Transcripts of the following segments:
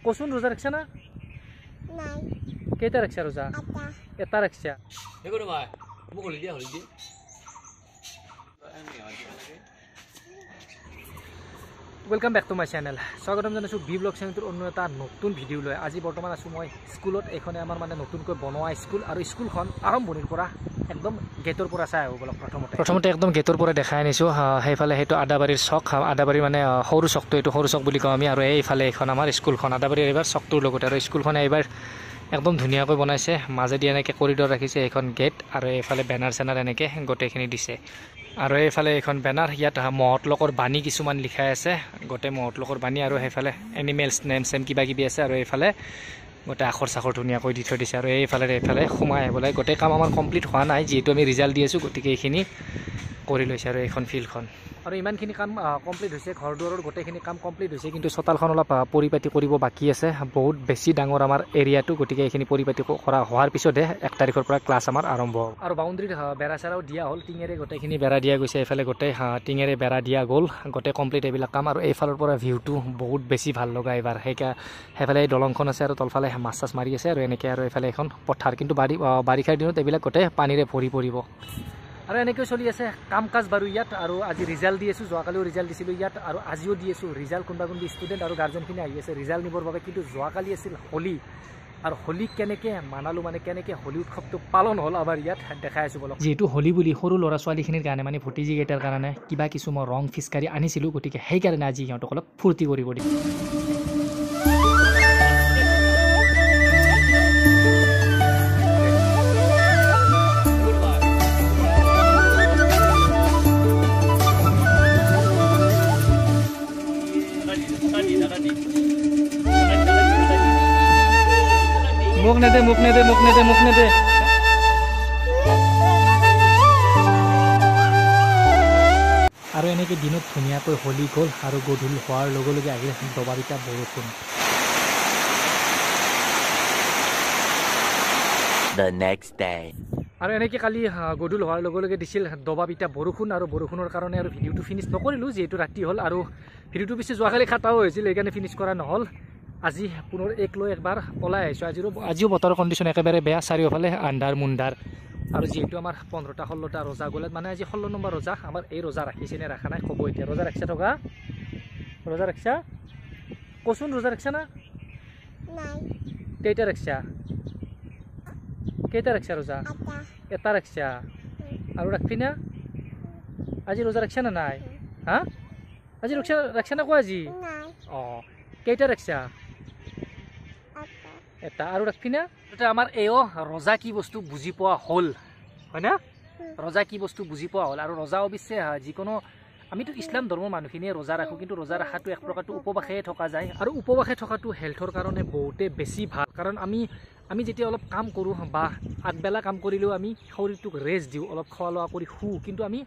কচোন ৰোজা ৰাখছা না নাই কেইটা ৰাখছা ৰোজা এটা ৰাখছা হেগো ভাই মোক হলি দিয়া welcome back to my channel স্বাগতম জানাইছো বি ব্লগ চ্যানেলটোৰ অন্য এটা নতুন ভিডিও লৈ আজি বৰ্তমান আছো মই স্কুলত এখনে আমাৰ মানে নতুনকৈ বনোৱা স্কুল আৰু স্কুলখন আৰম্ভণিৰ পৰা একদম গেটৰ পৰা চাই আহো বলক প্ৰথমতে একদম গেটৰ পৰা দেখাই আনিছো সেইফালে সেইটো আদাবাৰীৰ চক আদাবাৰী মানে সৰু চকটো এইটো সৰু চক বুলি কওঁ আমি আৰু এইফালে এখন আমাৰ স্কুলখন আদাবাৰীৰ এইবাৰ চকটোৰ লগতে আৰু স্কুলখনে এইবাৰ একদম ধুনীয়াকৈ বনাইছে মাজেদি এনেকৈ কৰিডৰ ৰাখিছে এখন গেট আৰু এইফালে বেনাৰ চেনাৰ এনেকৈ গোটেইখিনি দিছে আৰু এইফালে এখন বেনাৰ ইয়াত মহৎলোকৰ বাণী কিছুমান লিখাই আছে গোটেই মহৎলোকৰ বাণী আৰু সেইফালে এনিমেলছ নেম চেম কিবা কিবি আছে আৰু এইফালে গোটেই আখৰ চাখৰ ধুনীয়াকৈ দি থৈ দিছে আৰু এইফালে সোমাই আহিবলৈ গোটেই কাম আমাৰ কমপ্লিট হোৱা নাই যিহেতু আমি ৰিজাল্ট দি আছোঁ গতিকে এইখিনি কৰি লৈছে আৰু এইখন ফিল্ডখন আৰু ইমানখিনি কাম কমপ্লিট হৈছে ঘৰ দুৱাৰৰ গোটেইখিনি কাম কমপ্লিট হৈছে কিন্তু চোতালখন অলপ পৰিপাতি কৰিব বাকী আছে বহুত বেছি ডাঙৰ আমাৰ এৰিয়াটো গতিকে এইখিনি পৰিপাতি কৰা হোৱাৰ পিছতহে 1 তাৰিখৰ পৰা ক্লাছ আমাৰ আৰম্ভ হ'ব আৰু বাউণ্ডেৰীত বেৰা চেৰাও দিয়া হ'ল টিঙেৰে গোটেইখিনি বেৰা দিয়া গৈছে এইফালে গোটেই টিঙেৰে বেৰা দিয়া গ'ল গোটেই কমপ্লিট এইবিলাক কাম আৰু এইফালৰ পৰা ভিউটো বহুত বেছি ভাল লগা এইবাৰ সেইফালে এই দলংখন আছে আৰু তলফালে মাছ চাছ মাৰি আছে আৰু এনেকৈ আৰু এইফালে এখন পথাৰ কিন্তু বাৰিষাৰ দিনত এইবিলাক গোটেই পানীৰে ভৰি পৰিব আৰু এনেকৈ চলি আছে কাম কাজ বাৰু ইয়াত আৰু আজি ৰিজাল্ট দি আছোঁ যোৱাকালিও ৰিজাল্ট দিছিলোঁ ইয়াত আৰু আজিও দি আছোঁ ৰিজাল্ট কোনোবা ষ্টুডেণ্ট আৰু গাৰ্জেনখিনি আহি আছে ৰিজাল্ট নিবৰ বাবে কিন্তু যোৱাকালি আছিল হোলী আৰু হোলী কেনেকৈ মানালোঁ মানে কেনেকৈ হোলী উৎসৱটো পালন হ'ল আমাৰ ইয়াত দেখাই আছোঁ বলক যিহেতু হোলী বুলি সৰু ল'ৰা ছোৱালীখিনিৰ কাৰণে মানে ভতিজিকেইটাৰ কাৰণে কিবা কিছু মই ৰং ফিচকাৰী আনিছিলোঁ গতিকে সেইকাৰণে আজি সিহঁতক অলপ ফূৰ্তি কৰিব দিম মুখ নেদে আৰু এনেকৈ দিনত ধুনীয়াকৈ হোলী গ'ল আৰু গধূলি হোৱাৰ লগে লগে আহিল দবাবিটা বৰষুণ আৰু এনেকৈ কালি গধূলি হোৱাৰ লগে লগে দিছিল দবাবিটা বৰষুণ আৰু বৰষুণৰ কাৰণে আৰু ভিডিঅ'টো ফিনিছ নকৰিলোঁ যিহেতু ৰাতি হ'ল আৰু ভিডিঅ'টো পিছে যোৱাকালি খাটাও হৈছিল সেইকাৰণে ফিনিছ কৰা নহ'ল আজি পুনৰ লৈ একবাৰ পলাই আহিছোঁ আজিও বতৰৰ কণ্ডিশ্যন একেবাৰে বেয়া চাৰিওফালে আন্ধাৰ মুন্ধাৰ আৰু যিহেতু আমাৰ 15টা 16টা ৰোজা গ'লত মানে আজি 16 নম্বৰ ৰোজা আমাৰ এই ৰোজা ৰাখিছে নে ৰাখা নাই ক'ব এতিয়া ৰোজা ৰাখিছা থকা ৰোজা ৰাখিছা কচোন ৰোজা ৰাখিছা না নাই কেইটা ৰাখিছা ৰোজা এটা ৰাখিছা আৰু ৰাখবি না আজি ৰোজা ৰাখিছা না নাই হা আজি ৰাখিছা না কোৱা আজি অঁ কেইটা ৰাখিছা এটা আৰু ৰাখবি না আমাৰ এও ৰজা কি বস্তু বুজি পোৱা হ'ল হয় না ৰজা কি বস্তু বুজি পোৱা হ'ল আৰু ৰজা অৱশ্যে যিকোনো আমিতো ইছলাম ধৰ্মৰ মানুহখিনিয়ে ৰোজা ৰাখোঁ কিন্তু ৰোজা ৰখাটো এক প্ৰকাৰটো উপবাসেই থকা যায় আৰু উপবাসে থকাটো হেল্থৰ কাৰণে বহুতে বেছি ভাল কাৰণ আমি যেতিয়া অলপ কাম কৰোঁ বা আগবেলা কাম কৰিলেও আমি শৰীৰটোক ৰেষ্ট দিওঁ অলপ খোৱা লোৱা কৰি শুওঁ কিন্তু আমি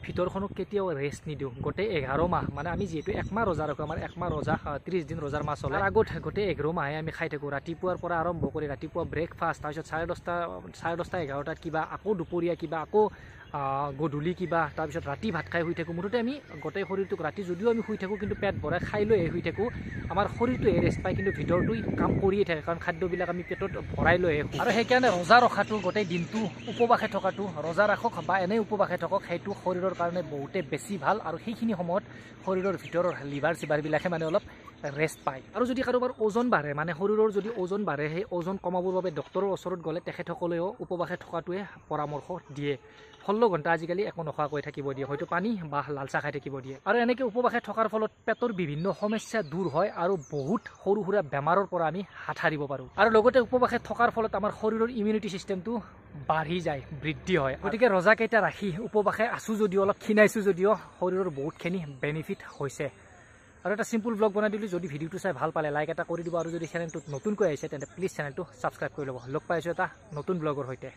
ভিতৰখনক কেতিয়াও ৰেষ্ট নিদিওঁ গোটেই 11 মাহ মানে আমি যিহেতু 1 মাহ ৰোজা ৰাখোঁ আমাৰ 1 মাহ ৰোজা 30 দিন ৰোজাৰ মাহ চলে আগত গোটেই 11 মাহে আমি খাই থাকোঁ ৰাতিপুৱাৰ পৰা আৰম্ভ কৰি ৰাতিপুৱা ব্ৰেকফাষ্ট তাৰপিছত 10:30 11টাত কিবা আকৌ দুপৰীয়া কিবা আকৌ গধূলি কিবা তাৰপিছত ৰাতি ভাত খাই শুই থাকোঁ মুঠতে আমি গোটেই শৰীৰটোক ৰাতি যদিও আমি শুই থাকোঁ কিন্তু পেট ভৰাই খাই লৈ শুই থাকোঁ আমাৰ শৰীৰটোৱে ৰেষ্ট পায় কিন্তু ভিতৰটোই কাম কৰিয়ে থাকে কাৰণ খাদ্যবিলাক আমি পেটত ভৰাই লৈ শুওঁ আৰু সেইকাৰণে ৰোজা ৰখাটো গোটেই দিনটো উপবাসে থকাটো ৰোজা ৰাখক বা এনেই উপবাসে থাকক সেইটো শৰীৰৰ কাৰণে বহুতে বেছি ভাল আৰু সেইখিনি সময়ত শৰীৰৰ ভিতৰৰ লিভাৰ চিভাৰবিলাকে মানে অলপ ৰেষ্ট পায় আৰু যদি কাৰোবাৰ ওজন বাঢ়ে মানে শৰীৰৰ যদি ওজন বাঢ়ে সেই ওজন কমাবৰ বাবে ডক্টৰৰ ওচৰত গ'লে তেখেতসকলেও উপবাসে থকাটোৱে পৰামৰ্শ দিয়ে 16 ঘণ্টা আজিকালি একো নোখোৱাকৈ থাকিব দিয়ে হয়তো পানী বা লাল চাহ খাই থাকিব দিয়ে আৰু এনেকৈ উপবাসে থকাৰ ফলত পেটৰ বিভিন্ন সমস্যা দূৰ হয় আৰু বহুত সৰু সুৰা বেমাৰৰ পৰা আমি হাত সাৰিব পাৰোঁ আৰু লগতে উপবাসে থকাৰ ফলত আমাৰ শৰীৰৰ ইমিউনিটি চিষ্টেমটো বাঢ়ি যায় বৃদ্ধি হয় গতিকে ৰোজাকেইটা ৰাখি উপবাসে আছোঁ যদিও অলপ ক্ষীণাইছোঁ যদিও শৰীৰৰ বহুতখিনি বেনিফিট হৈছে আৰু এটা সিম্পল ব্লগ বনাই দিলোঁ যদি ভিডিঅ'টো চাই ভাল পালে লাইক এটা কৰি দিব আৰু যদি চেনেলটোত নতুনকৈ আহিছে তেন্তে প্লিজ চেনেলটো ছাবস্ক্ৰাইব কৰি ল'ব লগ পাইছোঁ এটা নতুন ব্লগৰ সৈতে